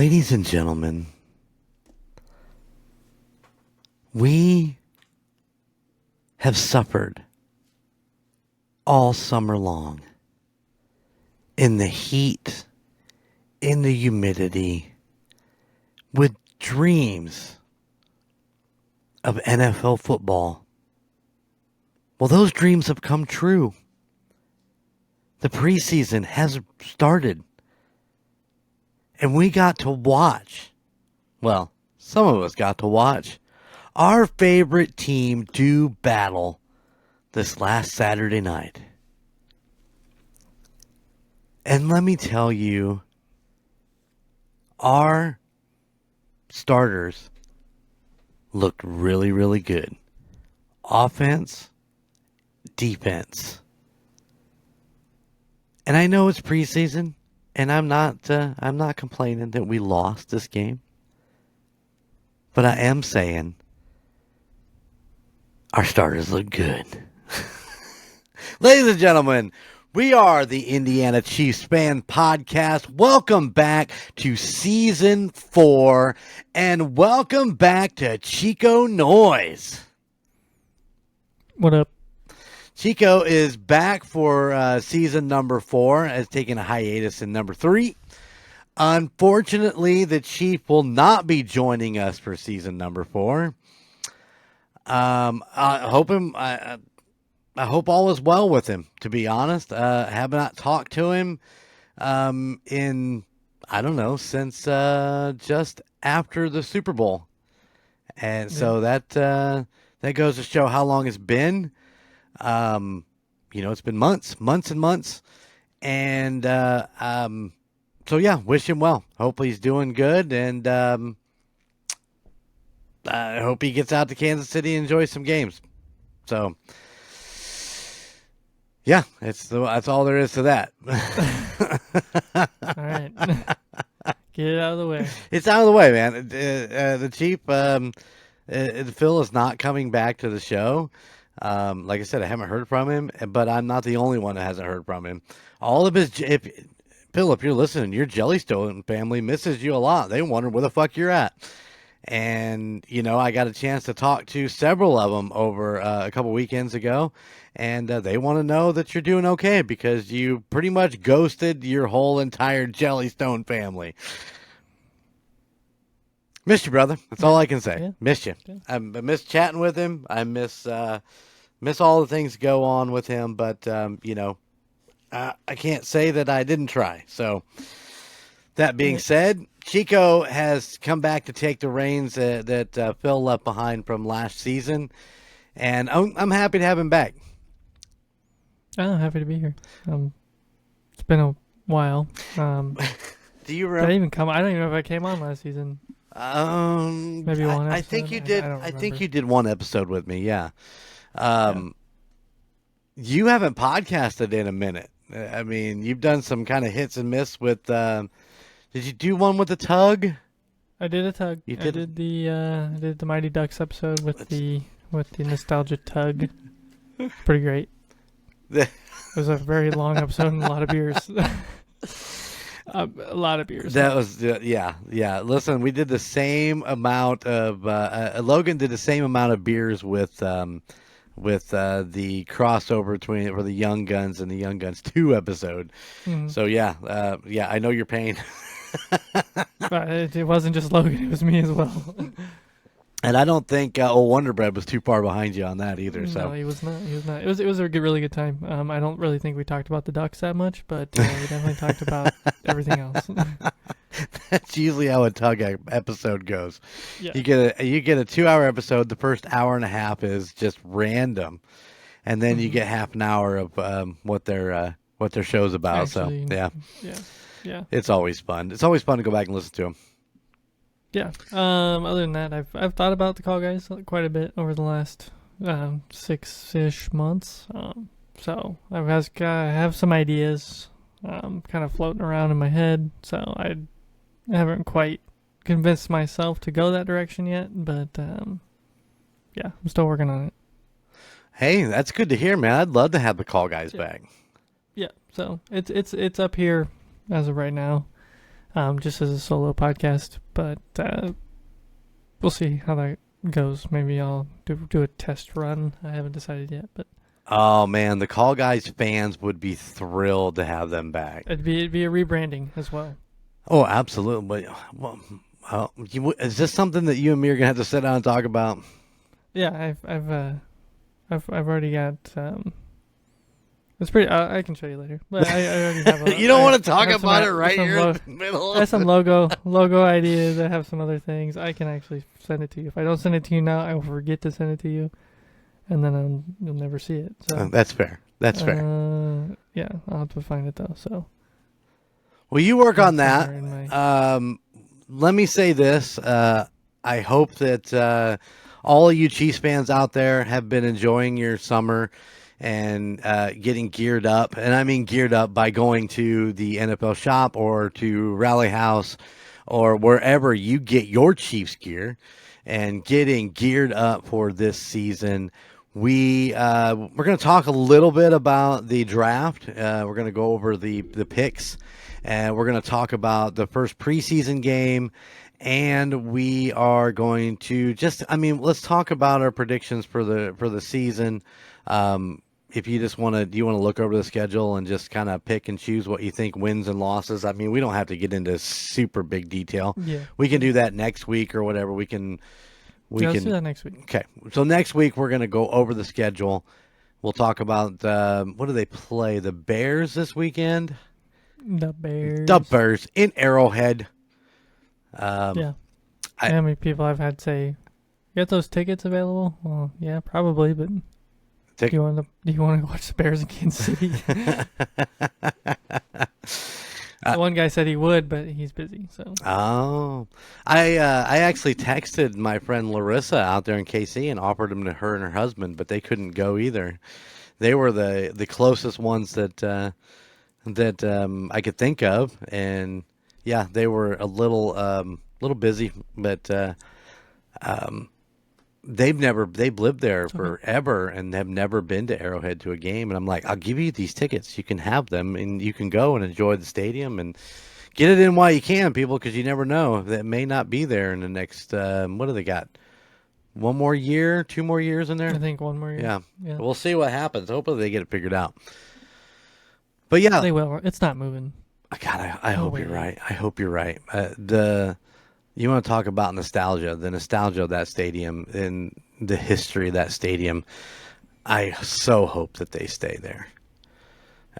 Ladies and gentlemen, we have suffered all summer long in the heat, in the humidity, with dreams of NFL football. Well, those dreams have come true. The preseason has started. And we got to watch, well, some of us got to watch, our favorite team do battle this last Saturday night. And let me tell you, our starters looked really, really good. Offense, defense. And I know it's preseason. And I'm not complaining that we lost this game. But I am saying our starters look good. Ladies and gentlemen, we are the Indiana Chiefs Fan Podcast. Welcome back to Season 4. And welcome back to Chico Noise. What up? Chico is back for season number 4, has taken a hiatus in number 3. Unfortunately, the Chief will not be joining us for season number 4. I hope all is well with him, to be honest. I have not talked to him in, I don't know, since just after the Super Bowl. And so that goes to show how long it's been. It's been months and months. And, so yeah, wish him well. Hopefully he's doing good. And, I hope he gets out to Kansas City and enjoys some games. So yeah, that's all there is to that. All right. Get it out of the way. It's out of the way, man. The Chief, Phil is not coming back to the show. Like I said, I haven't heard from him, but I'm not the only one that hasn't heard from him. All of his, Phil, if you're listening, your Jellystone family misses you a lot. They wonder where the fuck you're at. And, I got a chance to talk to several of them over a couple weekends ago, and they want to know that you're doing okay because you pretty much ghosted your whole entire Jellystone family. Missed you, brother. That's all I can say. Yeah. Missed you. Yeah. I miss chatting with him. I miss all the things that go on with him. But, I can't say that I didn't try. So, that being said, Chico has come back to take the reins that Phil left behind from last season. And I'm happy to have him back. I'm happy to be here. It's been a while. Do you remember? Did I even come? I don't even know if I came on last season. Maybe one episode. I think you did. I think you did one episode with me. Yeah. You haven't podcasted in a minute. I mean, you've done some kind of hits and miss with. Did you do one with the tug? I did a tug. I did the Mighty Ducks episode with the nostalgia tug. Pretty great. It was a very long episode and a lot of beers. A lot of beers. That was yeah. Listen, we did the same amount of Logan did the same amount of beers with the crossover between for the Young Guns and the Young Guns 2 episode. Mm-hmm. So yeah, I know your pain. But it wasn't just Logan; it was me as well. And I don't think Old Wonder Bread was too far behind you on that either. So no, he was not. It was a really good time. I don't really think we talked about the Ducks that much, but we definitely talked about everything else. That's usually how a tug episode goes. Yeah. You get a 2-hour episode. The first hour and a half is just random, and then you get half an hour of what their show's about. Actually, so yeah, it's always fun. It's always fun to go back and listen to them. Yeah. Other than that, I've thought about the Call Guys quite a bit over the last 6-ish months. So I have some ideas kind of floating around in my head. So I haven't quite convinced myself to go that direction yet. But yeah, I'm still working on it. Hey, that's good to hear, man. I'd love to have the Call Guys back. Yeah. So it's up here as of right now. just as a solo podcast. But we'll see how that goes. Maybe I'll do a test run. I haven't decided yet, but Oh man, the Call Guys fans would be thrilled to have them back. it'd be a rebranding as well. Oh, absolutely. Well, is this something that you and me are gonna have to sit down and talk about? Yeah, I've already got. It's pretty. I can show you later. But I already have. You don't want to talk about it right here in the middle. I have some logo ideas. I have some other things. I can actually send it to you. If I don't send it to you now, I will forget to send it to you, and then you'll never see it. So that's fair. That's fair. Yeah, I'll have to find it though. So. Well, you work on that. Let me say this. I hope that all of you Chiefs fans out there have been enjoying your summer and getting geared up. And I mean geared up by going to the NFL shop or to Rally House or wherever you get your Chiefs gear and getting geared up for this season. We're going to talk a little bit about the draft. We're going to go over the picks, and we're going to talk about the first preseason game, and we are going to let's talk about our predictions for the season. If you just want to, do you want to look over the schedule and just kind of pick and choose what you think wins and losses? I mean, we don't have to get into super big detail. Yeah. We can do that next week or whatever. Let's do that next week. Okay. So next week we're going to go over the schedule. We'll talk about what do they play? The Bears this weekend? The Bears. The Bears in Arrowhead. Yeah. How many people I've had say, "You got those tickets available?" Well, yeah, probably, but do you want to watch the Bears in Kansas City? One guy said he would, but he's busy. So. Oh, I actually texted my friend Larissa out there in KC and offered them to her and her husband, but they couldn't go either. They were the closest ones that I could think of, and yeah, they were a little busy, but they've lived there forever and have never been to Arrowhead to a game. And I'm like, I'll give you these tickets. You can have them and you can go and enjoy the stadium and get it in while you can, people, because you never know. That may not be there in the next, what do they got? 1 more year, 2 more years in there? I think 1 more year. Yeah. Yeah. We'll see what happens. Hopefully they get it figured out. But yeah. They will. It's not moving. God, I hope you're right. I hope you're right. You want to talk about nostalgia, the nostalgia of that stadium and the history of that stadium. I so hope that they stay there.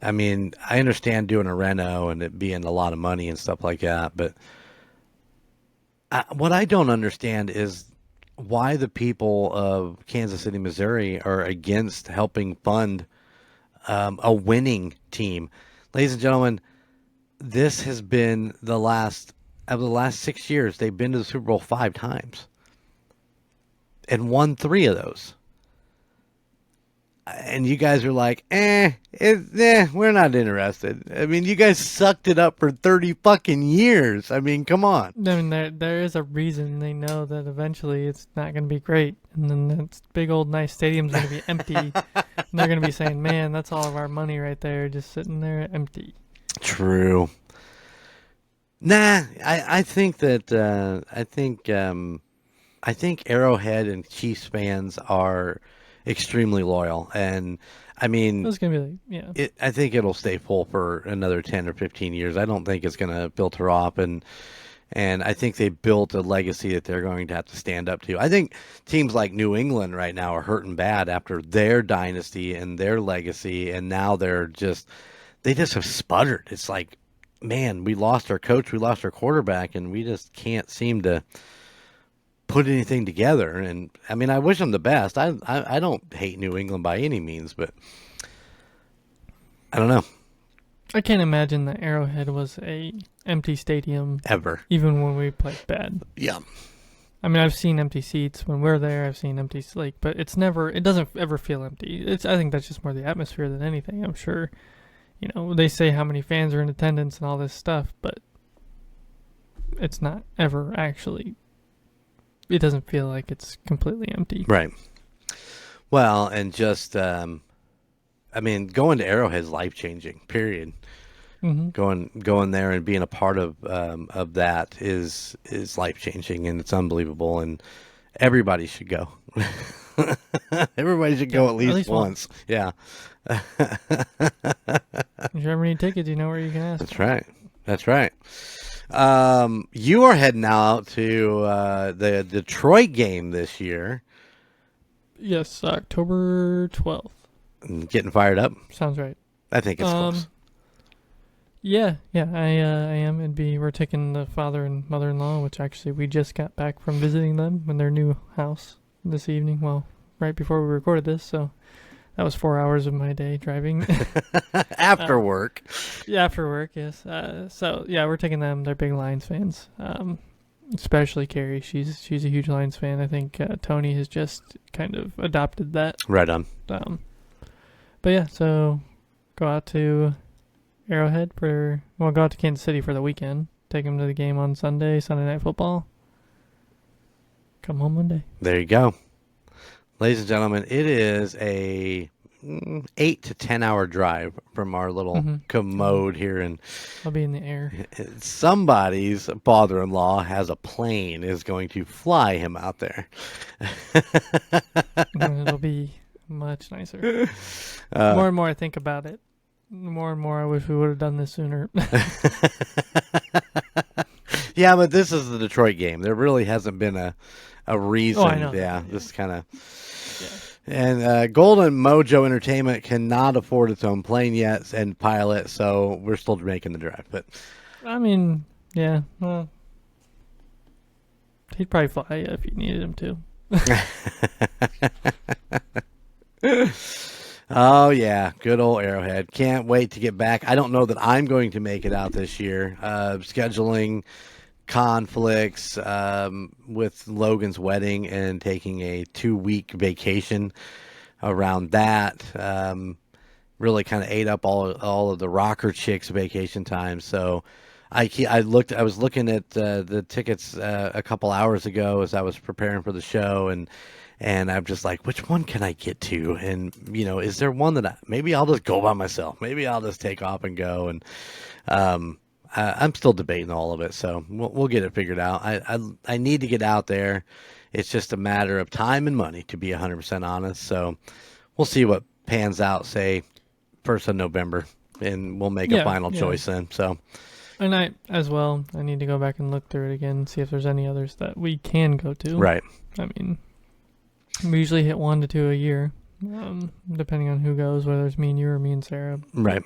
I mean, I understand doing a reno and it being a lot of money and stuff like that, but what I don't understand is why the people of Kansas City, Missouri are against helping fund a winning team. Ladies and gentlemen, this has been the last 6 years, they've been to the Super Bowl 5 times and won 3 of those. And you guys are like, we're not interested. I mean, you guys sucked it up for 30 fucking years. I mean, come on. I mean, there is a reason. They know that eventually it's not going to be great. And then that big old nice stadium's going to be empty. And they're going to be saying, man, that's all of our money right there, just sitting there empty. True. Nah, I think that I think Arrowhead and Chiefs fans are extremely loyal, and I mean, it's gonna be like, I think it'll stay full for another 10 or 15 years. I don't think it's gonna filter off, and I think they built a legacy that they're going to have to stand up to. I think teams like New England right now are hurting bad after their dynasty and their legacy, and now they just have sputtered. It's like, man, we lost our coach, we lost our quarterback, and we just can't seem to put anything together. And I mean, I wish them the best. I don't hate New England by any means, but I don't know. I can't imagine that Arrowhead was a empty stadium Ever. even when we played bad. Yeah. I mean, I've seen empty seats when we're there. I've seen empty but it doesn't ever feel empty. I think that's just more the atmosphere than anything. I'm sure. You know, they say how many fans are in attendance and all this stuff, but it's not ever actually, it doesn't feel like it's completely empty. Right. Well, and just, I mean, going to Arrowhead is life-changing, period. Mm-hmm. Going there and being a part of that is life changing, and it's unbelievable, and everybody should go. Everybody should go at least once. Yeah. If you ever need tickets, you know where you can ask. That's right. That's right. You are heading out to the Detroit game this year. Yes, October 12th. Getting fired up. Sounds right. I think it's close. Yeah, I am. We're taking the father and mother-in-law, which actually we just got back from visiting them in their new house this evening. Well, right before we recorded this, so that was 4 hours of my day driving. After work. Yeah, after work, yes. So yeah, we're taking them. They're big Lions fans. Especially Carrie. She's a huge Lions fan. I think Tony has just kind of adopted that. Right on. But yeah, so go out to Arrowhead go out to Kansas City for the weekend. Take them to the game on Sunday Night Football. Come home Monday. There you go. Ladies and gentlemen, it is a 8 to 10 hour drive from our little commode here, and I'll be in the air. Somebody's father-in-law has a plane, is going to fly him out there. It'll be much nicer. More and more I think about it, more and more I wish we would have done this sooner. Yeah, but this is the Detroit game. There really hasn't been a reason. Oh, I know. Yeah, this kind of. Yeah. And Golden Mojo Entertainment cannot afford its own plane yet and pilot, so we're still making the drive. But I mean, yeah, well, he'd probably fly if you needed him to. Oh, yeah. Good old Arrowhead. Can't wait to get back. I don't know that I'm going to make it out this year. Scheduling conflicts with Logan's wedding and taking a 2-week vacation around that. Really kind of ate up all of the rocker chicks vacation time. So I was looking at the tickets a couple hours ago as I was preparing for the show, and I'm just like, which one can I get to? And, is there one that maybe I'll just go by myself? Maybe I'll just take off and go. And I'm still debating all of it, so we'll get it figured out. I need to get out there. It's just a matter of time and money, to be 100% honest. So we'll see what pans out, say, 1st of November, and we'll make a final choice then. So. And I need to go back and look through it again and see if there's any others that we can go to. Right. I mean, we usually hit 1 to 2 a year, depending on who goes, whether it's me and you or me and Sarah. Right.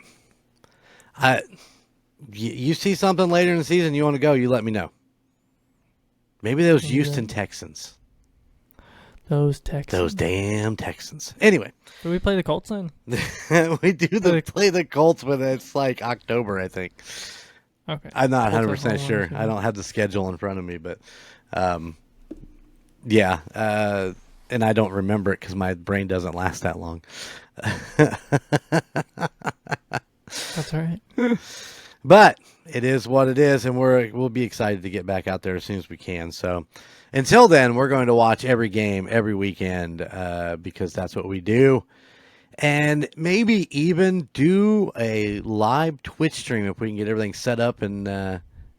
You see something later in the season you want to go, you let me know. Maybe those Houston Texans. Those Texans. Those damn Texans. Anyway. Do we play the Colts then? We do play the Colts, but it's like October, I think. Okay. I'm not 100% sure. I don't have the schedule in front of me, but yeah. And I don't remember it because my brain doesn't last that long. That's all right. But it is what it is, and we'll be excited to get back out there as soon as we can. So until then, we're going to watch every game every weekend because that's what we do. And maybe even do a live Twitch stream if we can get everything set up and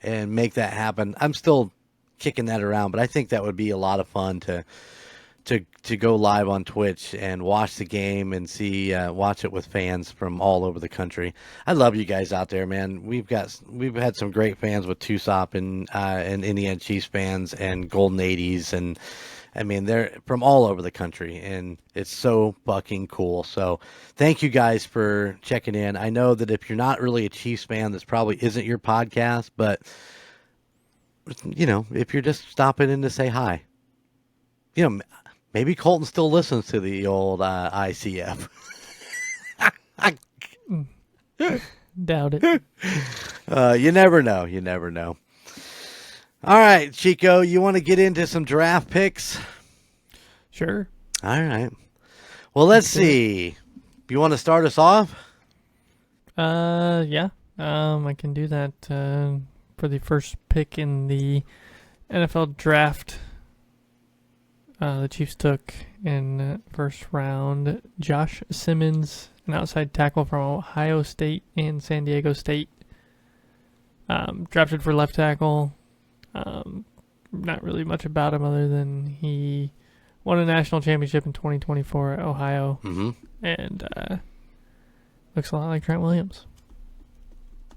make that happen. I'm still kicking that around, but I think that would be a lot of fun to go live on Twitch and watch the game and watch it with fans from all over the country. I love you guys out there, man. We've had some great fans with Tucson and Indiana Chiefs fans and Golden 80s, and I mean they're from all over the country, and it's so fucking cool. So thank you guys for checking in. I know that if you're not really a Chiefs fan, this probably isn't your podcast, but if you're just stopping in to say hi, maybe Colton still listens to the old ICF. Doubt it. You never know. You never know. All right, Chico, you want to get into some draft picks? Sure. All right. Well, let's see. You want to start us off? Yeah. I can do that for the first pick in the NFL draft. The Chiefs took in first round Josh Simmons, an outside tackle from Ohio State and San Diego State. Drafted for left tackle. Not really much about him other than he won a national championship in 2024 at Ohio, and looks a lot like Trent Williams.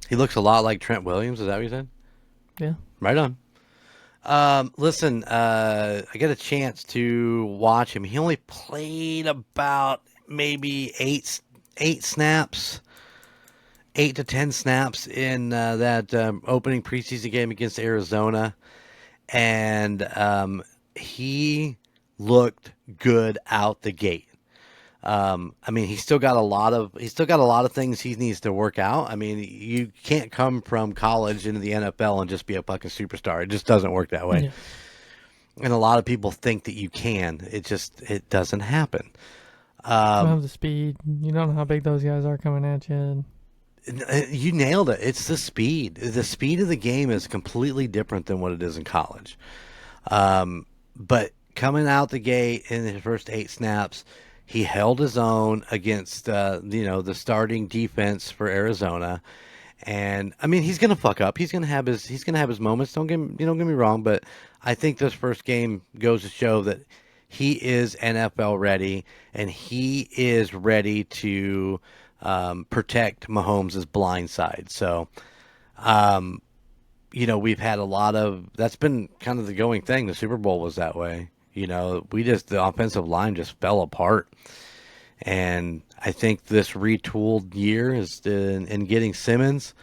He looks a lot like Trent Williams. Is that what you said? Yeah. Right on. Listen, I got a chance to watch him. He only played about maybe eight snaps, 8 to 10 snaps in that opening preseason game against Arizona, and he looked good out the gate. I mean, he's still got a lot of things he needs to work out. I mean, you can't come from college into the NFL and just be a fucking superstar. It just doesn't work that way. Yeah. And a lot of people think that you can. It doesn't happen. You don't have the speed. You don't know how big those guys are coming at you. You nailed it. It's the speed. The speed of the game is completely different than what it is in college. But coming out the gate in his first 8 snaps, he held his own against the starting defense for Arizona, and I mean he's gonna fuck up. He's gonna have his moments. Don't get me wrong, but I think this first game goes to show that he is NFL ready, and he is ready to protect Mahomes' blind side. So, we've had a lot of that's been kind of the going thing. The Super Bowl was that way. The offensive line just fell apart. And I think this retooled year is in getting Simmons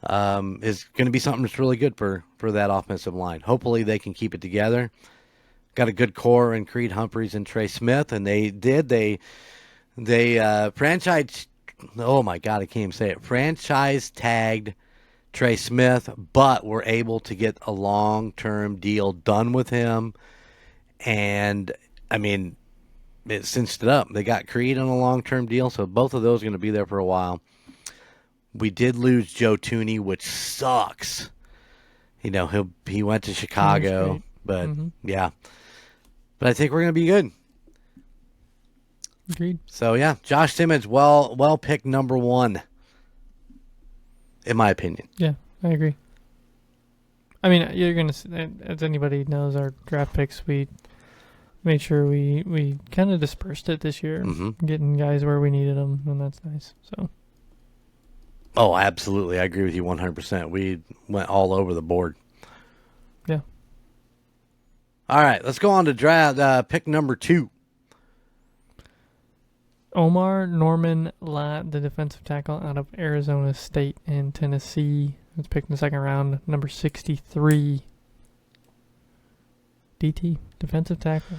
is going to be something that's really good for that offensive line. Hopefully they can keep it together. Got a good core in Creed Humphreys and Trey Smith, and they franchise. Oh my God, I can't even say it. Franchise tagged Trey Smith, but were able to get a long-term deal done with him. And, I mean, it cinched it up. They got Creed on a long-term deal, so both of those are going to be there for a while. We did lose Joe Tooney, which sucks. He went to Chicago, but, yeah. But I think we're going to be good. Agreed. So, yeah, Josh Simmons, well picked number 1, in my opinion. Yeah, I agree. I mean, you're going to, as anybody knows, our draft picks, we made sure we kind of dispersed it this year, getting guys where we needed them, and that's nice. So. Oh, absolutely. I agree with you 100%. We went all over the board. Yeah. All right, let's go on to draft pick number 2. Omar Norman Lott, the defensive tackle out of Arizona State and Tennessee. Was picked in the second round, number 63. DT, defensive tackle.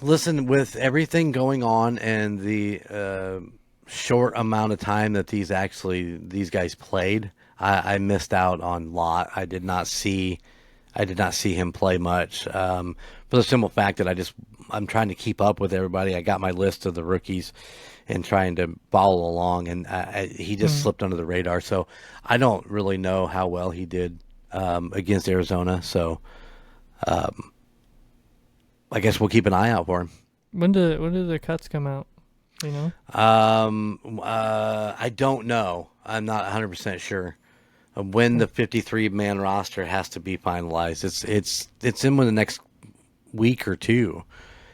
Listen, with everything going on and the short amount of time that these guys played, I missed out on Lott. I did not see him play much. For the simple fact that I'm trying to keep up with everybody. I got my list of the rookies and trying to follow along, and he just slipped under the radar. So I don't really know how well he did against Arizona. So I guess we'll keep an eye out for him. When do the cuts come out? You know? I don't know. I'm not 100% sure when the 53-man roster has to be finalized. It's in the next week or two.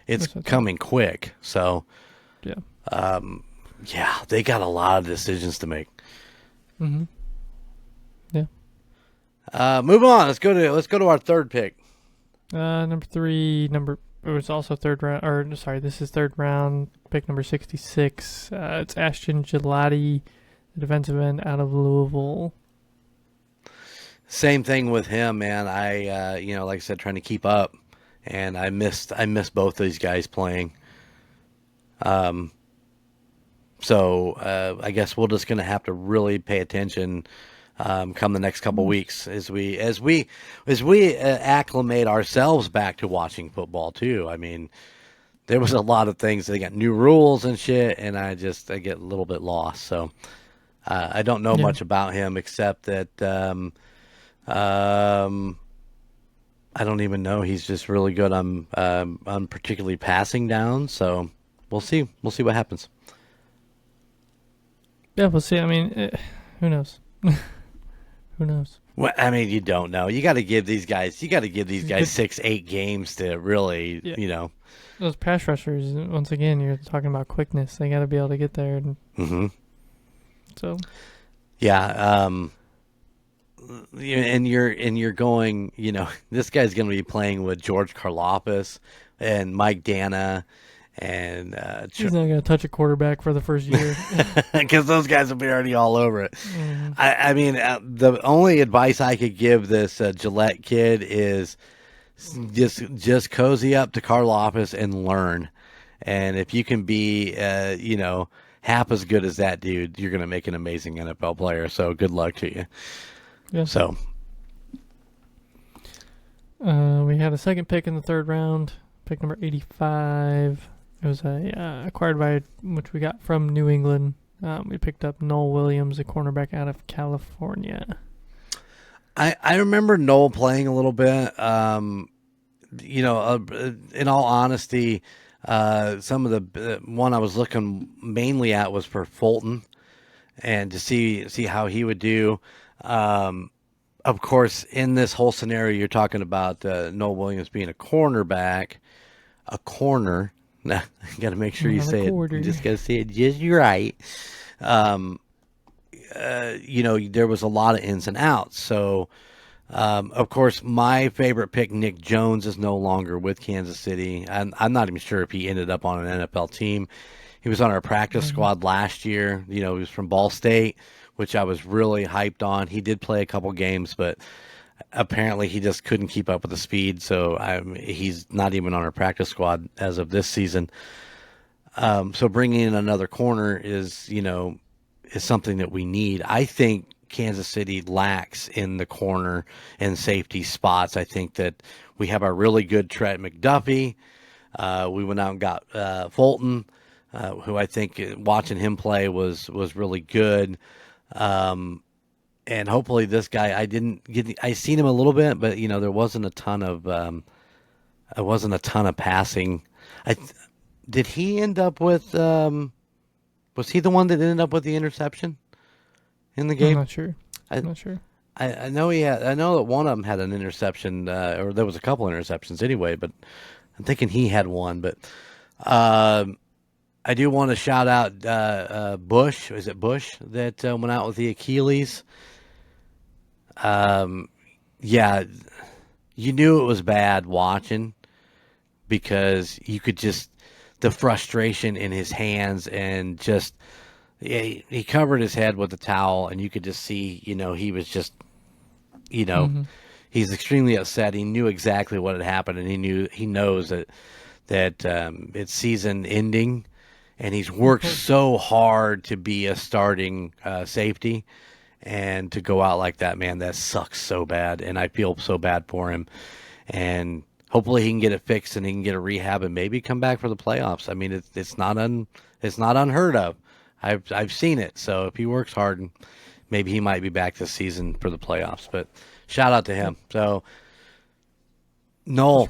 It's coming quick. So yeah. Yeah, they got a lot of decisions to make. Mm-hmm. Yeah. Move on. Let's go to our third pick. Number 3. It was also third round. This is third round. Pick number 66. It's Ashton Gelati, the defensive end out of Louisville. Same thing with him, man. I like I said, trying to keep up, and I missed both these guys playing. So I guess we're just going to have to really pay attention come the next couple weeks as we acclimate ourselves back to watching football too. I mean, there was a lot of things. They got new rules and shit, and I get a little bit lost. So I don't know much about him except that I don't even know. He's just really good on particularly passing down. So we'll see. We'll see what happens. Yeah, we'll see. I mean, who knows? Who knows? Well, I mean, you don't know. You got to give these guys 6-8 games to really, Yeah. Those pass rushers, once again, you're talking about quickness. They got to be able to get there. And so, yeah. And you're going. This guy's going to be playing with George Karlaftis and Mike Dana, and he's not going to touch a quarterback for the first year because those guys will be already all over it. I mean, the only advice I could give this Gillette kid is just cozy up to Karlaftis and learn. And if you can be, half as good as that dude, you're going to make an amazing NFL player. So good luck to you. Yeah. So we had a second pick in the third round, pick number 85. It was acquired by, which we got from New England. We picked up Noel Williams, a cornerback out of California. I remember Noel playing a little bit. In all honesty, some of the one I was looking mainly at was for Fulton, and to see how he would do. Of course, in this whole scenario, you're talking about Noel Williams being a cornerback, a corner. Now, you got to make sure you say it. You just got to say it just right. There was a lot of ins and outs. So, of course, my favorite pick, Nick Jones, is no longer with Kansas City. I'm not even sure if he ended up on an NFL team. He was on our practice squad last year. He was from Ball State, which I was really hyped on. He did play a couple games, but apparently he just couldn't keep up with the speed. So he's not even on our practice squad as of this season. So bringing in another corner is something that we need. I think Kansas City lacks in the corner and safety spots. I think that we have a really good Trent McDuffie. We went out and got Fulton, who I think watching him play was really good. And hopefully this guy, I seen him a little bit, but there wasn't a ton of passing. Did he end up with? Was he the one that ended up with the interception in the game? I'm not sure. I know he had. I know that one of them had an interception, or there was a couple interceptions anyway. But I'm thinking he had one. But I do want to shout out Bush. Is it Bush that went out with the Achilles? Yeah, you knew it was bad watching because you could just the frustration in his hands and just he covered his head with a towel and you could just see he was just he's extremely upset. He knew exactly what had happened and he knows that it's season ending and he's worked so hard to be a starting safety. And to go out like that, man, that sucks so bad. And I feel so bad for him. And hopefully he can get it fixed and he can get a rehab and maybe come back for the playoffs. I mean, it's not unheard of. I've seen it. So if he works hard, maybe he might be back this season for the playoffs. But shout out to him. So Noel,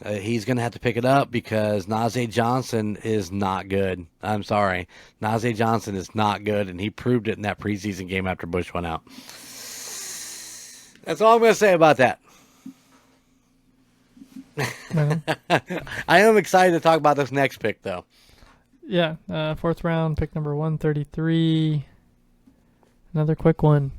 he's going to have to pick it up because Najee Johnson is not good. I'm sorry. Najee Johnson is not good, and he proved it in that preseason game after Bush went out. That's all I'm going to say about that. I am excited to talk about this next pick, though. Yeah, fourth round, pick number 133. Another quick one.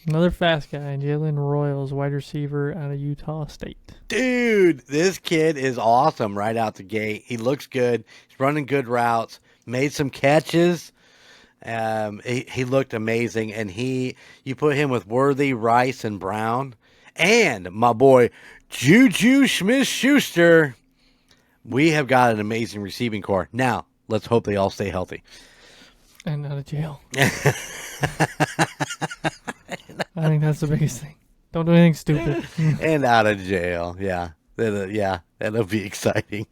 Another fast guy, Jalen Royals, wide receiver out of Utah State. Dude, this kid is awesome right out the gate. He looks good. He's running good routes. Made some catches. He looked amazing. And you put him with Worthy, Rice, and Brown. And my boy, Juju Smith-Schuster. We have got an amazing receiving core. Now, let's hope they all stay healthy. And out of jail. I think that's the biggest thing. Don't do anything stupid. And out of jail. Yeah. That'll be exciting.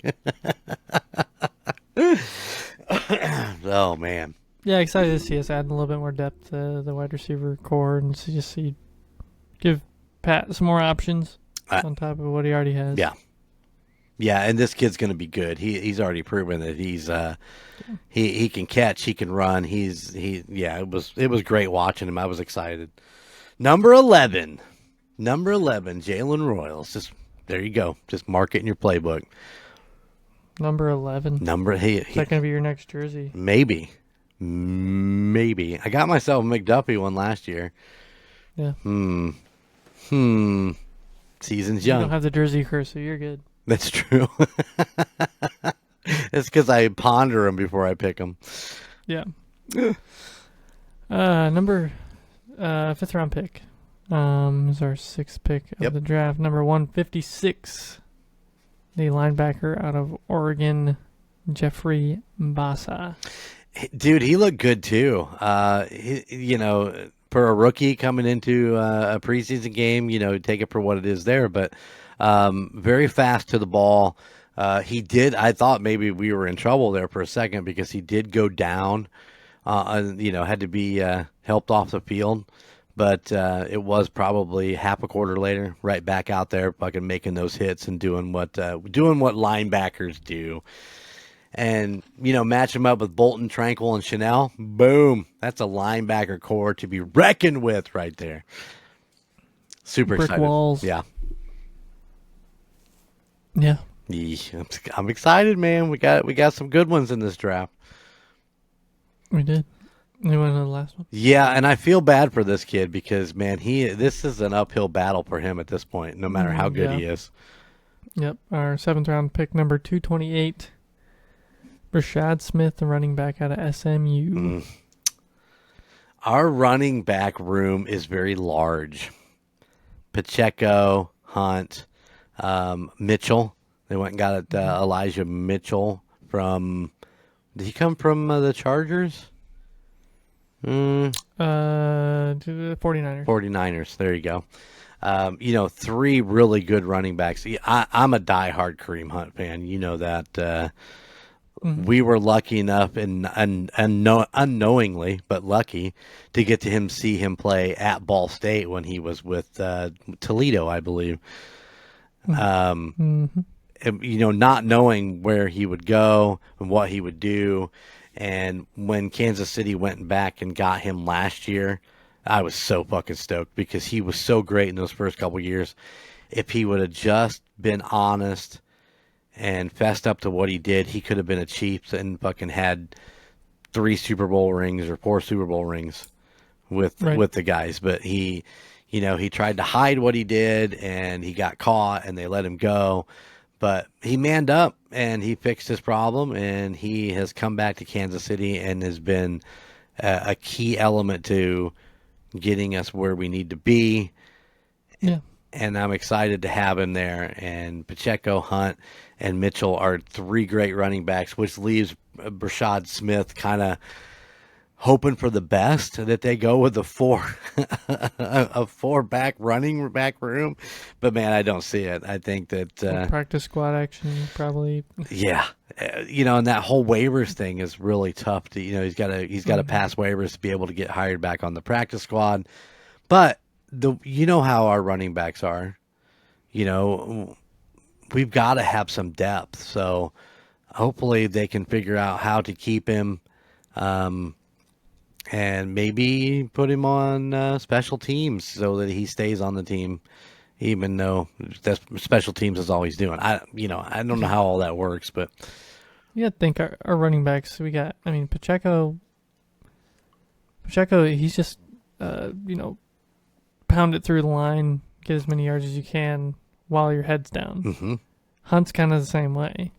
Oh, man. Yeah, excited to see us add a little bit more depth to the wide receiver core and see give Pat some more options on top of what he already has. Yeah. Yeah, and this kid's going to be good. He's already proven that he can catch, he can run. Yeah, it was great watching him. I was excited. Number 11. Number 11, Jalen Royals. Just there you go. Just mark it in your playbook. Number 11. Is that going to be your next jersey? Maybe. Maybe. I got myself a McDuffie one last year. Yeah. Season's You young. don't have the jersey curse, so you're good. That's true. It's because I ponder them before I pick them. Yeah. Number 5th round pick. Is our 6th pick of the draft. Number 156. The linebacker out of Oregon, Jeffrey Mbasa. Dude, he looked good too. For a rookie coming into a preseason game, take it for what it is there. But very fast to the ball. I thought maybe we were in trouble there for a second because he did go down. Had to be helped off the field. But it was probably half a quarter later, right back out there, fucking making those hits and doing what linebackers do. And, match him up with Bolton, Tranquil, and Chanel. Boom. That's a linebacker core to be reckoned with right there. Super Brick excited. walls. Yeah. Yeah. I'm excited, man. We got some good ones in this draft. We did. You want to know the last one? Yeah, and I feel bad for this kid because, man, this is an uphill battle for him at this point, no matter how good he is. Yep. Our 7th round pick, number 228. Rashad Smith, the running back out of SMU. Our running back room is very large. Pacheco, Hunt, Mitchell. They went and got Elijah Mitchell from. Did he come from the Chargers? 49ers. 49ers. There you go. 3 really good running backs. I'm a diehard Kareem Hunt fan. You know that. We were lucky enough and unknowingly, but lucky to get to see him play at Ball State when he was with Toledo, I believe. Not knowing where he would go and what he would do. And when Kansas City went back and got him last year, I was so fucking stoked because he was so great in those first couple years. If he would have just been honest and fessed up to what he did, he could have been a Chiefs and fucking had 3 Super Bowl rings or 4 Super Bowl rings with the guys. But he tried to hide what he did and he got caught and they let him go. But he manned up and he fixed his problem and he has come back to Kansas City and has been a key element to getting us where we need to be. Yeah. And I'm excited to have him there. And Pacheco, Hunt, and Mitchell are 3 great running backs, which leaves Rashad Smith kind of hoping for the best, that they go with a 4 running back room. But man, I don't see it. I think that practice squad action probably. Yeah, and that whole waivers thing is really tough. To he's got to pass waivers to be able to get hired back on the practice squad. But how our running backs are. We've got to have some depth. So hopefully they can figure out how to keep him. And maybe put him on special teams so that he stays on the team, even though that's special teams is all he's doing. I don't know how all that works, but you gotta think our running backs. We got, Pacheco. He's just, pound it through the line, get as many yards as you can while your head's down. Mm-hmm. Hunt's kind of the same way.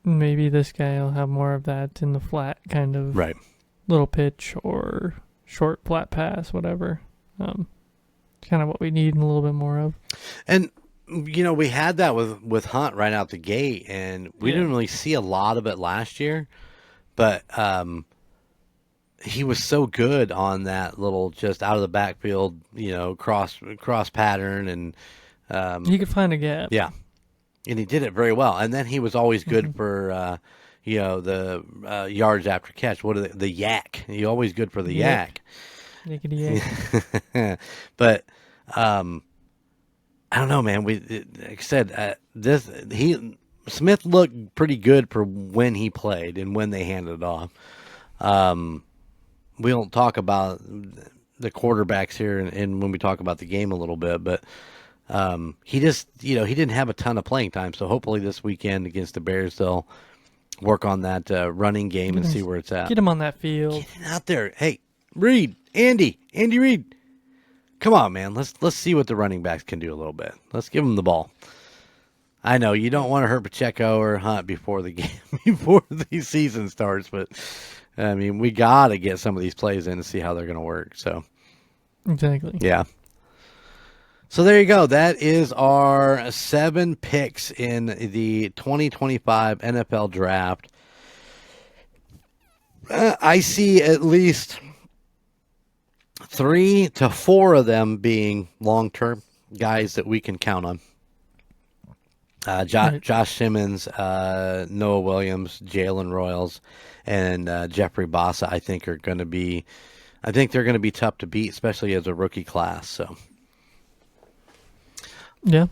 Maybe this guy will have more of that in the flat kind of little pitch or short flat pass, whatever. Kind of what we need a little bit more of. And, we had that with Hunt right out the gate, and we didn't really see a lot of it last year. But he was so good on that little just out of the backfield, cross pattern. And he could find a gap. Yeah. And he did it very well. And then he was always good for, the yards after catch. What are the yak? He's always good for the yak. Yakety yak. But, I don't know, man. Like I said, Smith looked pretty good for when he played and when they handed it off. We don't talk about the quarterbacks here, and when we talk about the game a little bit, but he just, he didn't have a ton of playing time. So hopefully this weekend against the Bears, they'll work on that running game and see where it's at. Get him on that field. Get out there. Hey, Andy Reid. Come on, man. Let's see what the running backs can do a little bit. Let's give them the ball. I know you don't want to hurt Pacheco or Hunt before the game, before the season starts, but I mean, we got to get some of these plays in to see how they're going to work. So, exactly. Yeah. So there you go. That is our 7 picks in the 2025 NFL Draft. I see at least 3 to 4 of them being long-term guys that we can count on. Josh Simmons, Noah Williams, Jalen Royals, and Jeffrey Bossa, I think they're going to be tough to beat, especially as a rookie class. So, yeah.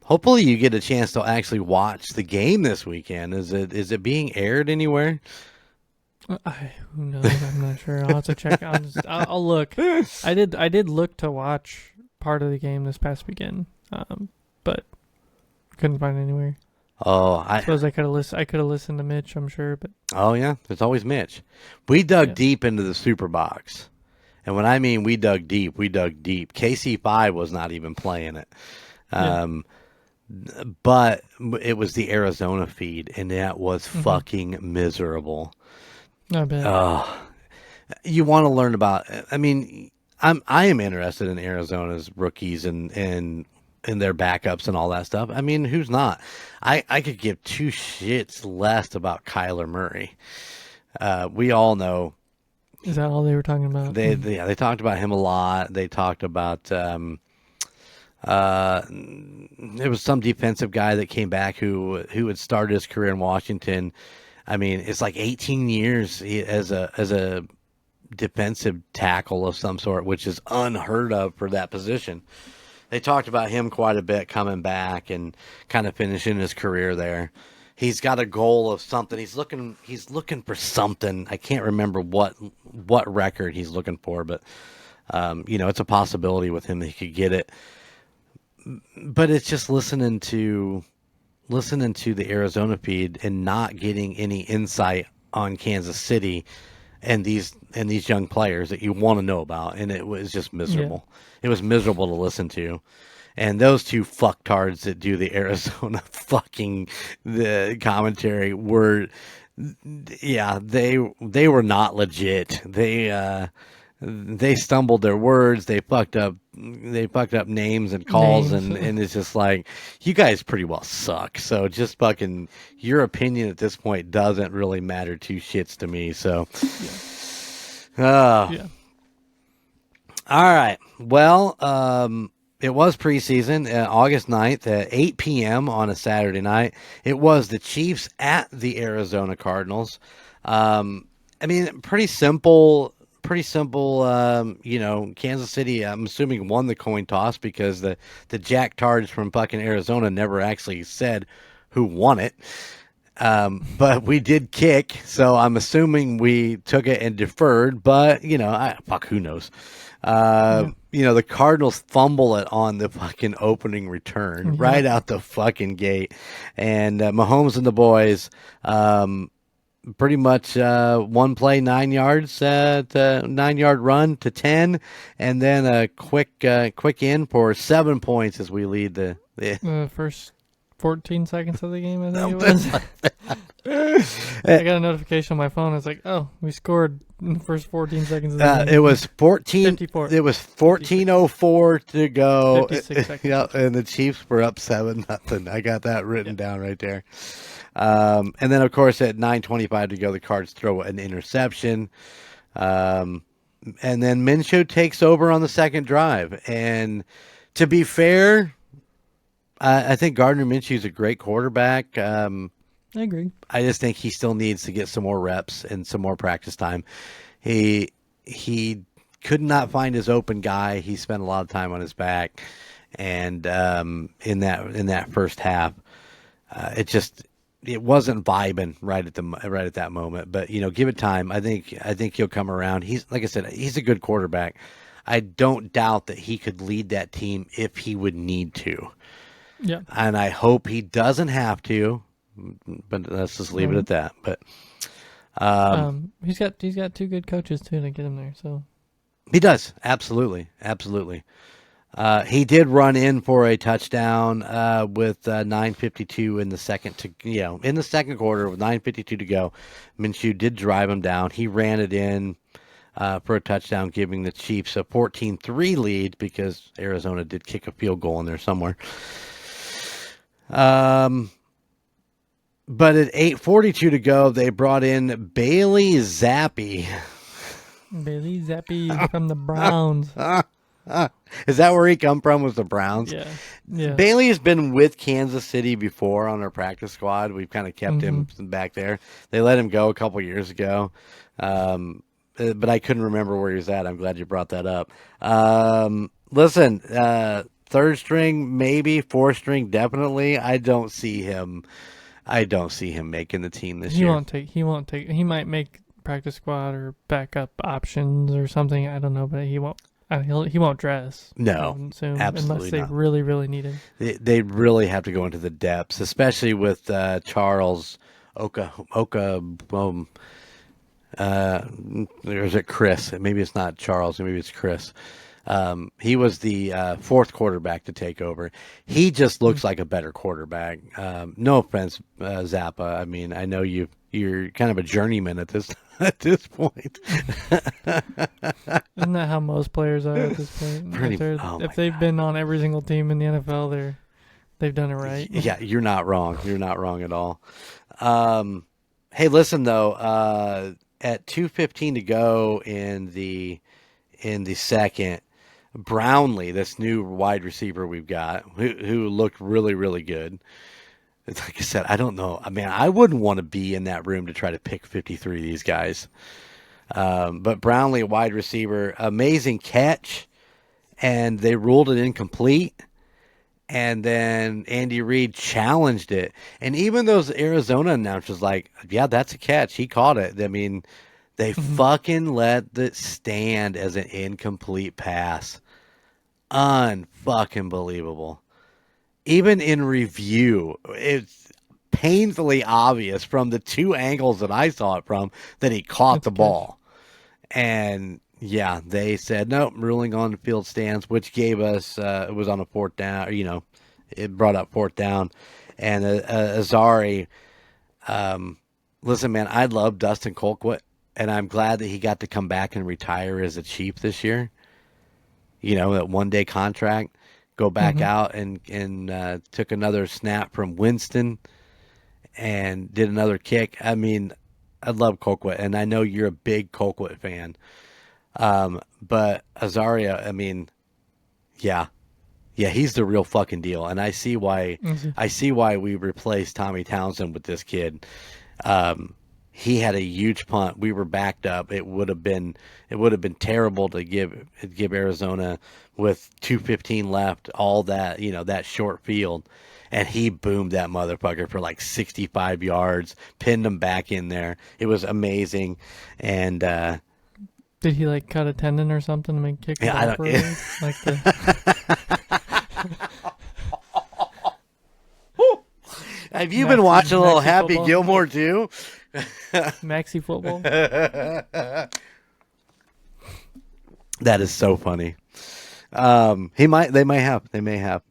Hopefully, you get a chance to actually watch the game this weekend. Is it being aired anywhere? Who knows? I'm not sure. I'll have to check. I'll look. I did look to watch part of the game this past weekend, but couldn't find it anywhere. Oh, I suppose I could have listened to Mitch, I'm sure, but oh yeah, there's always Mitch. We dug deep into the Super Box, and when I mean we dug deep. KC5 was not even playing it, but it was the Arizona feed, and that was fucking miserable. I bet. You want to learn about? I mean, I am interested in Arizona's rookies and their backups and all that stuff. I mean, who's not? I could give 2 shits less about Kyler Murray. We all know. Is that all they were talking about? They talked about him a lot. They talked about there was some defensive guy that came back who had started his career in Washington. I mean, it's like 18 years as a defensive tackle of some sort, which is unheard of for that position. They talked about him quite a bit coming back and kind of finishing his career there. He's got a goal of something. He's looking for something. I can't remember what record he's looking for, but it's a possibility with him that he could get it. But it's just listening to the Arizona feed and not getting any insight on Kansas City and these young players that you want to know about, and it was just miserable. Yeah. It was miserable to listen to. And those 2 fucktards that do the Arizona the commentary were, they were not legit. They stumbled their words. They fucked up names and calls, and it's just like, you guys pretty well suck. So just fucking, your opinion at this point doesn't really matter 2 shits to me. So, yeah. All right. Well, it was preseason, August 9th at 8 p.m. on a Saturday night. It was the Chiefs at the Arizona Cardinals. I mean, pretty simple. Kansas City, I'm assuming, won the coin toss because the Jack Tards from fucking Arizona never actually said who won it. But we did kick, so I'm assuming we took it and deferred, but who knows? The Cardinals fumble it on the fucking opening return right out the fucking gate, and Mahomes and the boys, pretty much one play, 9 yards, 9-yard run to 10, and then a quick in for 7 points as we lead the first 14 seconds of the game, I think it was. I got a notification on my phone. It's like, oh, we scored in the first 14 seconds of the game. It was 54. It was 14:04 to go. 56 seconds. Yeah, and the Chiefs were up 7-0. I got that written down right there. And then, of course, at 9:25 to go, the Cards throw an interception. And then Minshew takes over on the second drive. And to be fair, I think Gardner Minshew's a great quarterback. I agree. I just think he still needs to get some more reps and some more practice time. He could not find his open guy. He spent a lot of time on his back. and in that first half, it wasn't vibing right at that moment. But give it time. I think he'll come around. He's, like I said, he's a good quarterback. I don't doubt that he could lead that team if he would need to. Yeah. And I hope he doesn't have to. But let's just leave it at that. But he's got two good coaches too to get him there. So he does, absolutely. He did run in for a touchdown with 9:52 in the second quarter with 9:52 to go. Minshew did drive him down. He ran it in for a touchdown, giving the Chiefs a 14-3 lead because Arizona did kick a field goal in there somewhere. But at 8:42 to go, they brought in Bailey Zappi. Bailey Zappi from the Browns. Is that where he come from? Was the Browns? Yeah. Bailey has been with Kansas City before on our practice squad. We've kind of kept him back there. They let him go a couple years ago, but I couldn't remember where he was at. I'm glad you brought that up. Listen, third string maybe, fourth string definitely. I don't see him making the team this year. He won't take. He might make practice squad or backup options or something. I don't know, but he won't. He won't dress. No, soon, absolutely unless they really, really need him. They really have to go into the depths, especially with Charles Oka. Or is it Chris? Maybe it's not Charles. Maybe it's Chris. He was the fourth quarterback to take over. He just looks like a better quarterback. No offense, Zappa. I mean, I know you're kind of a journeyman at this point. Isn't that how most players are at this point? If they've been on every single team in the NFL, they've done it right. Yeah, you're not wrong. You're not wrong at all. Hey, listen though. At 2:15 to go in the second, Brownlee, this new wide receiver we've got, who looked really, really good. It's like I said, I don't know. I mean, I wouldn't want to be in that room to try to pick 53 of these guys. But Brownlee, wide receiver, amazing catch, and they ruled it incomplete. And then Andy Reid challenged it. And even those Arizona announcers like, yeah, that's a catch. He caught it. I mean, they fucking let it stand as an incomplete pass. Unfucking believable. Even in review, it's painfully obvious from the two angles that I saw it from that he caught the ball. And yeah, they said, no, ruling on the field stance, which gave us, it was on a fourth down, it brought up fourth down. And Azari, listen, man, I love Dustin Colquitt, and I'm glad that he got to come back and retire as a Chief this year. That one-day contract, go back out and took another snap from Winston and did another kick. I mean, I love Colquitt, and I know you're a big Colquitt fan. But Azaria, I mean, yeah, he's the real fucking deal, and I see why we replaced Tommy Townsend with this kid. He had a huge punt. We were backed up. It would have been terrible to give Arizona with 2:15 left all that, that short field. And he boomed that motherfucker for like 65 yards, pinned him back in there. It was amazing. And did he like cut a tendon or something to make kick? Yeah, I don't. Like Have you been watching a little Happy football? Gilmore too? Maxi football. That is so funny. They may have.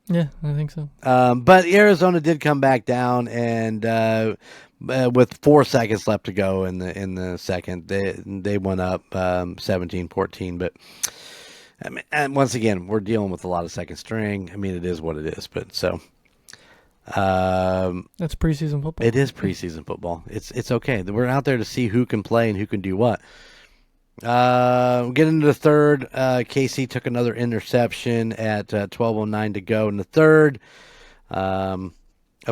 Yeah, I think so. But Arizona did come back down, and with 4 seconds left to go in the second, they went up 17-14. But I mean, and once again, we're dealing with a lot of second string. I mean, it is what it is. But so. That's preseason football. It is preseason football. It's okay. We're out there to see who can play and who can do what. Getting into the third, KC took another interception at 12:09 to go in the third. Of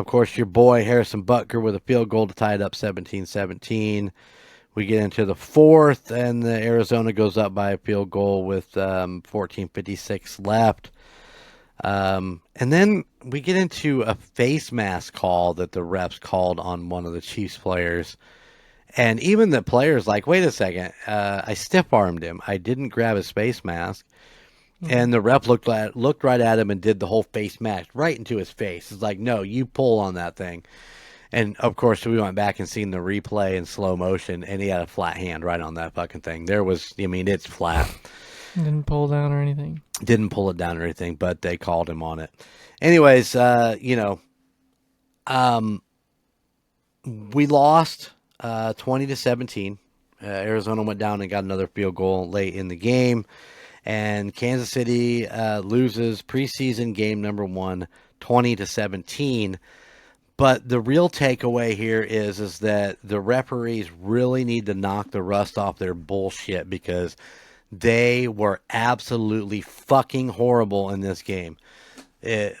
course, your boy Harrison Butker with a field goal to tie it up 17-17. We get into the fourth, and the Arizona goes up by a field goal with 14:56 left. And then we get into a face mask call that the refs called on one of the Chiefs players. And even the player's like, wait a second, I stiff armed him. I didn't grab his face mask. And the ref looked right at him and did the whole face mask right into his face. It's like, no, you pull on that thing. And of course, we went back and seen the replay in slow motion, and he had a flat hand right on that fucking thing. It's flat. Didn't pull down or anything. Didn't pull it down or anything, but they called him on it. Anyways, we lost 20-17. Arizona went down and got another field goal late in the game. And Kansas City loses preseason game number 1, 20-17. But the real takeaway here is that the referees really need to knock the rust off their bullshit, because they were absolutely fucking horrible in this game.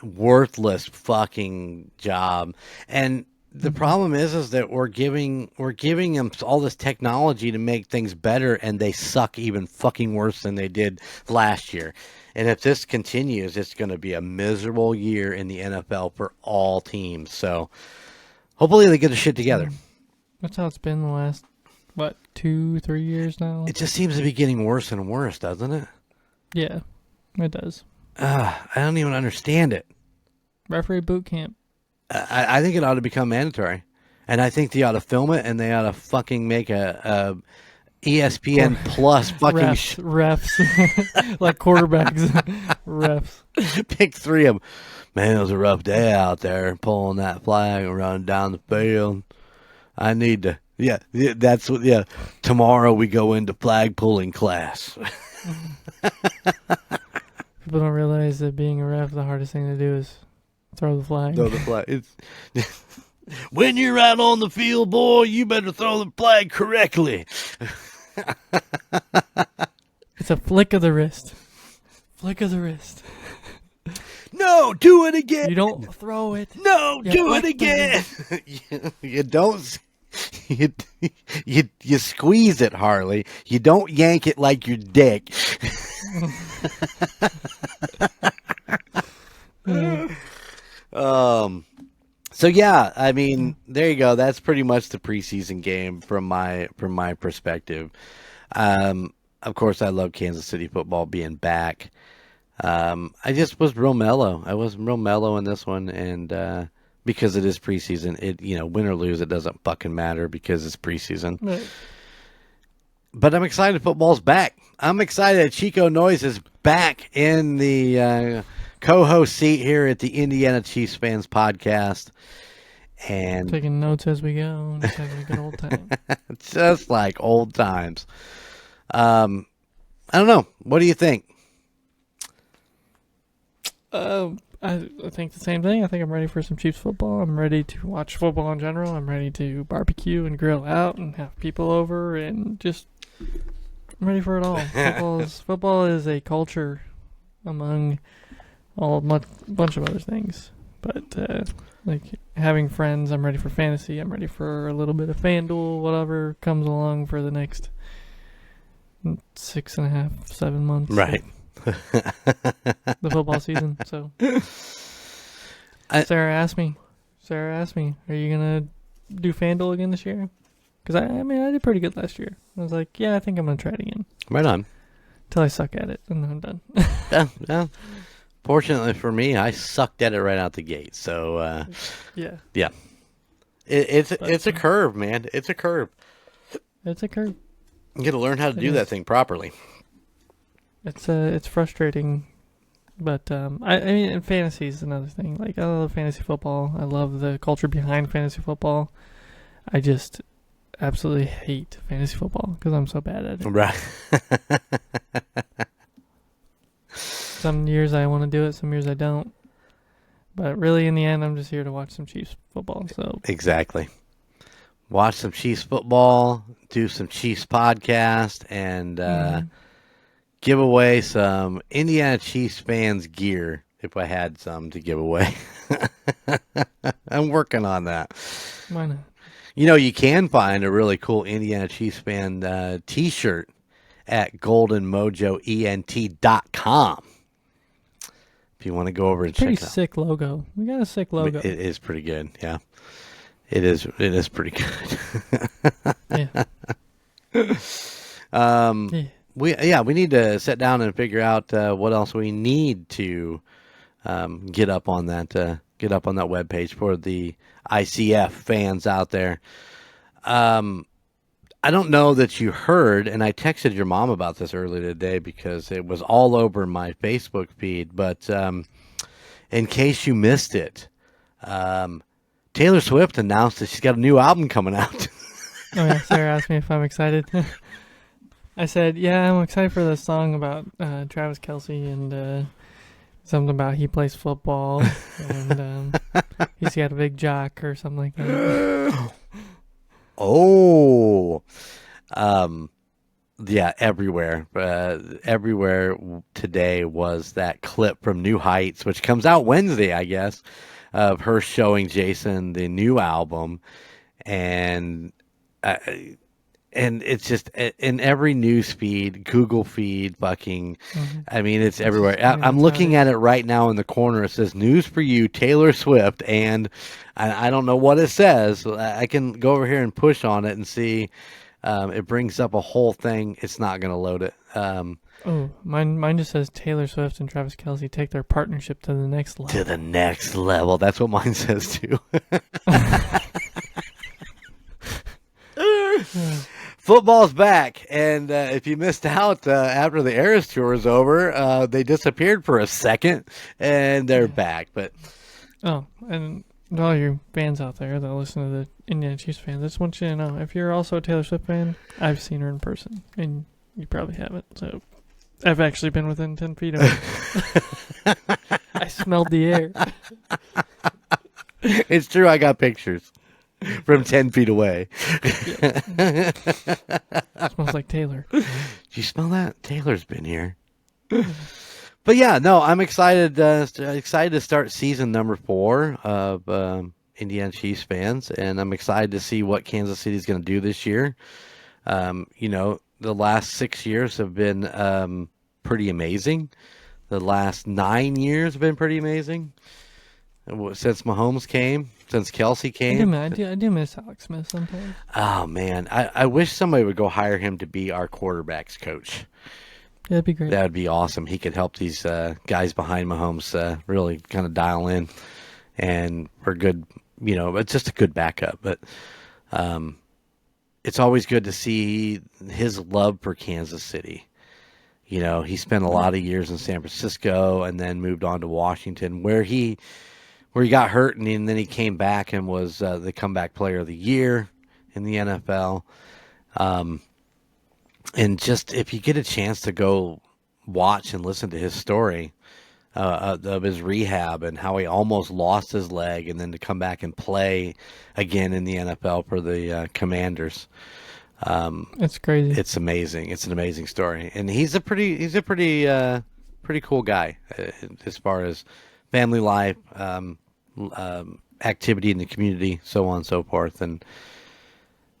Worthless fucking job. And the problem is that we're giving them all this technology to make things better, and they suck even fucking worse than they did last year. And if this continues, it's going to be a miserable year in the NFL for all teams. So hopefully they get the shit together. That's how it's been the last, 2-3 years now? It just seems to be getting worse and worse, doesn't it? Yeah, it does. I don't even understand it. Referee boot camp. I think it ought to become mandatory. And I think they ought to film it, and they ought to fucking make a ESPN Plus fucking refs like quarterbacks. Refs. Pick 3 of them. Man, it was a rough day out there pulling that flag and running down the field. I need to. Yeah, that's what. Yeah, tomorrow we go into flag pulling class. People don't realize that being a ref, the hardest thing to do is throw the flag. Throw the flag. It's when you're out on the field, boy, you better throw the flag correctly. It's a flick of the wrist. Flick of the wrist. No, do it again. You don't throw it. No, do it again. You don't. You squeeze it, Harley. You don't yank it like your dick. So yeah, I mean, there you go. That's pretty much the preseason game from my perspective. Of course, I love Kansas City football being back. I just was real mellow. I was real mellow in this one, and because it is preseason, win or lose, it doesn't fucking matter because it's preseason. Right. But I'm excited football's back. I'm excited that Chico Noise is back in the co-host seat here at the Indiana Chiefs Fans Podcast. And taking notes as we go. Just having a good old time. Just like old times. I don't know. What do you think? I think the same thing. I think I'm ready for some Chiefs football. I'm ready to watch football in general. I'm ready to barbecue and grill out and have people over and just I'm ready for it all. Football is a culture among a bunch of other things. But like having friends, I'm ready for fantasy. I'm ready for a little bit of FanDuel, whatever comes along for the next 6.5, 7 months. Right. The football season. So Sarah asked me, are you gonna do FanDuel again this year? Because I did pretty good last year. I was like, yeah, I think I'm gonna try it again. Right on. Till I suck at it, and then I'm done. Yeah. Fortunately for me, I sucked at it right out the gate. So yeah. It's a curve, man. It's a curve. It's a curve. You got to learn how to do that thing properly. It's frustrating, but I mean, and fantasy is another thing. Like, I love fantasy football. I love the culture behind fantasy football. I just absolutely hate fantasy football because I'm so bad at it. Right. Some years I want to do it, some years I don't. But really, in the end, I'm just here to watch some Chiefs football. So exactly. Watch some Chiefs football, do some Chiefs podcast, and give away some Indiana Chiefs fans gear if I had some to give away. I'm working on that. Why not? You can find a really cool Indiana Chiefs fan t-shirt at goldenmojoent.com. If If you want to go over and Pretty check it out. sick logo. We got a sick logo. It is pretty good. Yeah. It is pretty good. Yeah. Yeah. We need to sit down and figure out what else we need to get up on that webpage for the ICF fans out there. I don't know that you heard, and I texted your mom about this earlier today because it was all over my Facebook feed. But in case you missed it, Taylor Swift announced that she's got a new album coming out. Oh yeah, Sarah asked me if I'm excited. I said, yeah, I'm excited for the song about Travis Kelce and something about he plays football and he's got a big jock or something like that. Oh, yeah, everywhere today was that clip from New Heights, which comes out Wednesday, I guess, of her showing Jason the new album, and it's just in every news feed, Google feed, fucking, I mean, it's everywhere. I'm looking at it right now in the corner. It says "News for You, Taylor Swift," and I don't know what it says. I can go over here and push on it and see. It brings up a whole thing. It's not going to load it. Mine just says Taylor Swift and Travis Kelce take their partnership to the next level. To the next level. That's what mine says too. Football's back, and if you missed out after the Eras Tour is over, they disappeared for a second, and they're back. But and all you fans out there that listen to the Indiana Chiefs fans, I just want you to know, if you're also a Taylor Swift fan, I've seen her in person, and you probably haven't. So I've actually been within 10 feet of her. I smelled the air. It's true. I got pictures from 10 feet away. It smells like Taylor. Do you smell that? Taylor's been here. But yeah, no, I'm excited. Excited to start season number 4 of Indiana Chiefs fans, and I'm excited to see what Kansas City is going to do this year. The last 6 years have been pretty amazing. The last 9 years have been pretty amazing. Since Mahomes came, since Kelce came. I do miss Alex Smith sometimes. Oh, man. I wish somebody would go hire him to be our quarterback's coach. Yeah, that'd be great. That would be awesome. He could help these guys behind Mahomes really kind of dial in. And we're good, it's just a good backup. But it's always good to see his love for Kansas City. He spent a lot of years in San Francisco and then moved on to Washington, where he got hurt, and then he came back and was the comeback player of the year in the NFL. And just if you get a chance to go watch and listen to his story of his rehab and how he almost lost his leg, and then to come back and play again in the NFL for the Commanders. It's crazy. It's amazing. It's an amazing story, and he's a pretty cool guy as far as family life, activity in the community, so on and so forth. And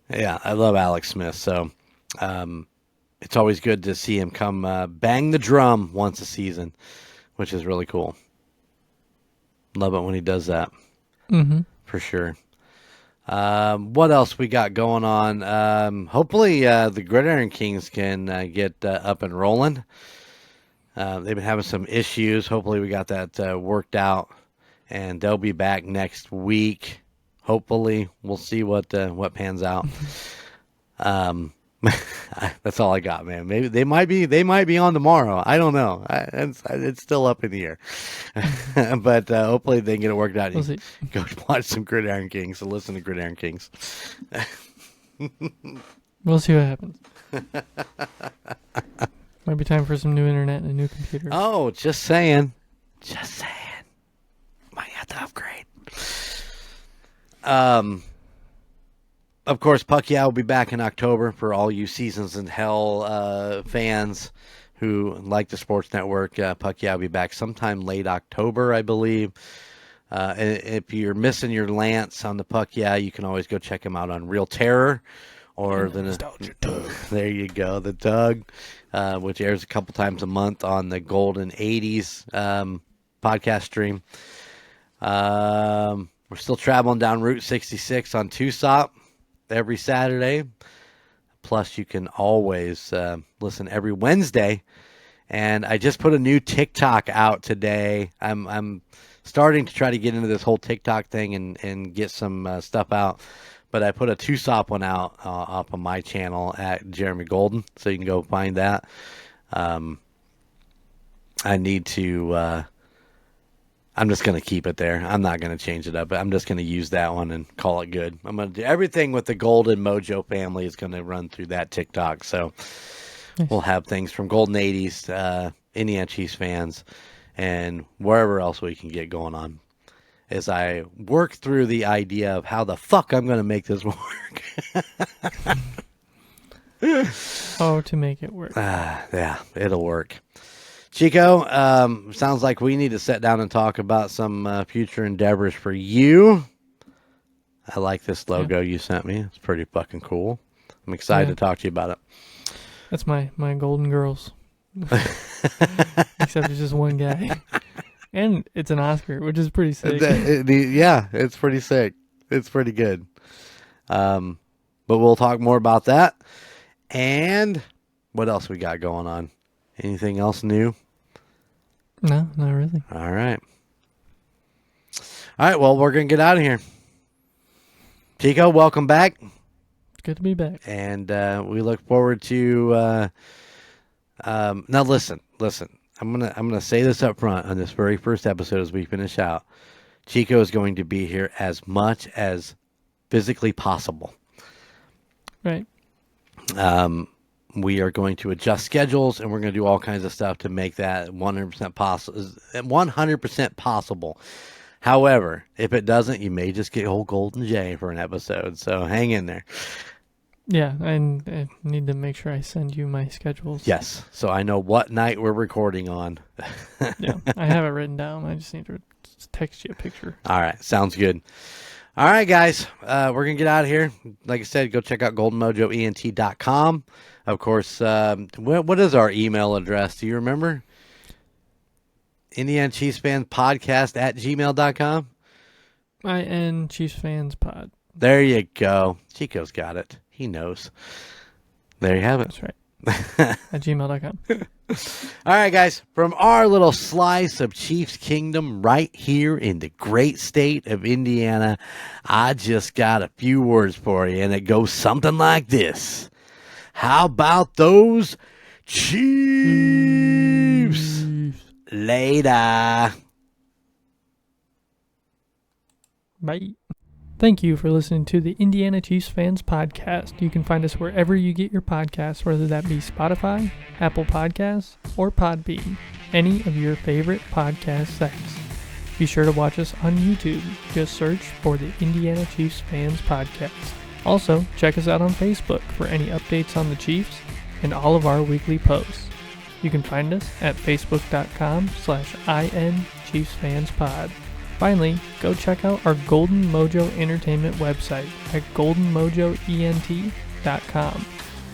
yeah, I love Alex Smith. So it's always good to see him come bang the drum once a season, which is really cool. Love it when he does that. For sure. What else we got going on? Hopefully the Gridiron Kings can get up and rolling. They've been having some issues. Hopefully we got that worked out, and they'll be back next week. Hopefully, we'll see what pans out. That's all I got, man. Maybe they might be on tomorrow. I don't know. It's still up in the air. But hopefully they can get it worked out. We'll Go watch some Gridiron Kings and listen to Gridiron Kings. We'll see what happens. Might be time for some new internet and a new computer. Oh, just saying. Might have to upgrade. Of course, Puck Yeah will be back in October for all you Seasons in Hell fans who like the Sports Network. Puck Yeah will be back sometime late October, I believe. And if you're missing your Lance on the Puck Yeah, you can always go check him out on Real Terror. Or there you go, the Doug, which airs a couple times a month on the Golden 80s podcast stream. We're still traveling down Route 66 on Tucson every Saturday. Plus, you can always listen every Wednesday. And I just put a new TikTok out today. I'm starting to try to get into this whole TikTok thing and get some stuff out. But I put a Tucson one out up on my channel at Jeremy Golden, so you can go find that. I need to. I'm just gonna keep it there. I'm not gonna change it up. I'm just gonna use that one and call it good. I'm gonna do everything with the Golden Mojo family is gonna run through that TikTok. So nice. We'll have things from Golden 80s, Indiana Chiefs fans, and wherever else we can get going on. As I work through the idea of how the fuck I'm gonna make this work. How to make it work. Yeah, it'll work. Chico, sounds like we need to sit down and talk about some future endeavors for you. I like this logo you sent me. It's pretty fucking cool. I'm excited to talk to you about it. That's my Golden Girls. Except it's just one guy. And it's an Oscar, which is pretty sick. Yeah, it's pretty sick. It's pretty good. But we'll talk more about that. And what else we got going on? Anything else new? No, not really. All right. Well, we're going to get out of here. Chico, welcome back. It's good to be back. And we look forward to... now, listen. I'm gonna say this up front on this very first episode as we finish out. Chico is going to be here as much as physically possible. Right. We are going to adjust schedules, and we're going to do all kinds of stuff to make that 100% possible. 100% possible. However, if it doesn't, you may just get old Golden J for an episode. So hang in there. Yeah, and I need to make sure I send you my schedules. Yes, so I know what night we're recording on. Yeah, I have it written down. I just need to text you a picture. All right, sounds good. All right, guys, we're going to get out of here. Like I said, go check out goldenmojoent.com. Of course, what is our email address? Do you remember? Indiana Chiefs Fans Podcast at gmail.com. inchiefsfanspod. There you go. Chico's got it. He knows. There you have it. That's right. At gmail.com. All right, guys. From our little slice of Chiefs Kingdom right here in the great state of Indiana, I just got a few words for you, and it goes something like this. How about those Chiefs? Later. Bye. Thank you for listening to the Indiana Chiefs Fans Podcast. You can find us wherever you get your podcasts, whether that be Spotify, Apple Podcasts, or Podbean, any of your favorite podcast sites. Be sure to watch us on YouTube. Just search for the Indiana Chiefs Fans Podcast. Also, check us out on Facebook for any updates on the Chiefs and all of our weekly posts. You can find us at facebook.com/INChiefsFansPod. Finally, go check out our Golden Mojo Entertainment website at goldenmojoent.com.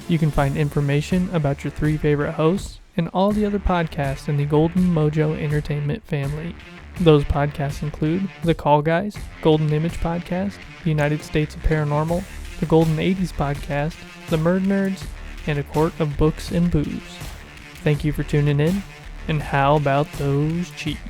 You can find information about your 3 favorite hosts and all the other podcasts in the Golden Mojo Entertainment family. Those podcasts include The Call Guys, Golden Image Podcast, The United States of Paranormal, The Golden 80s Podcast, The Murdnerds, and A Court of Books and Booze. Thank you for tuning in, and how about those Chiefs?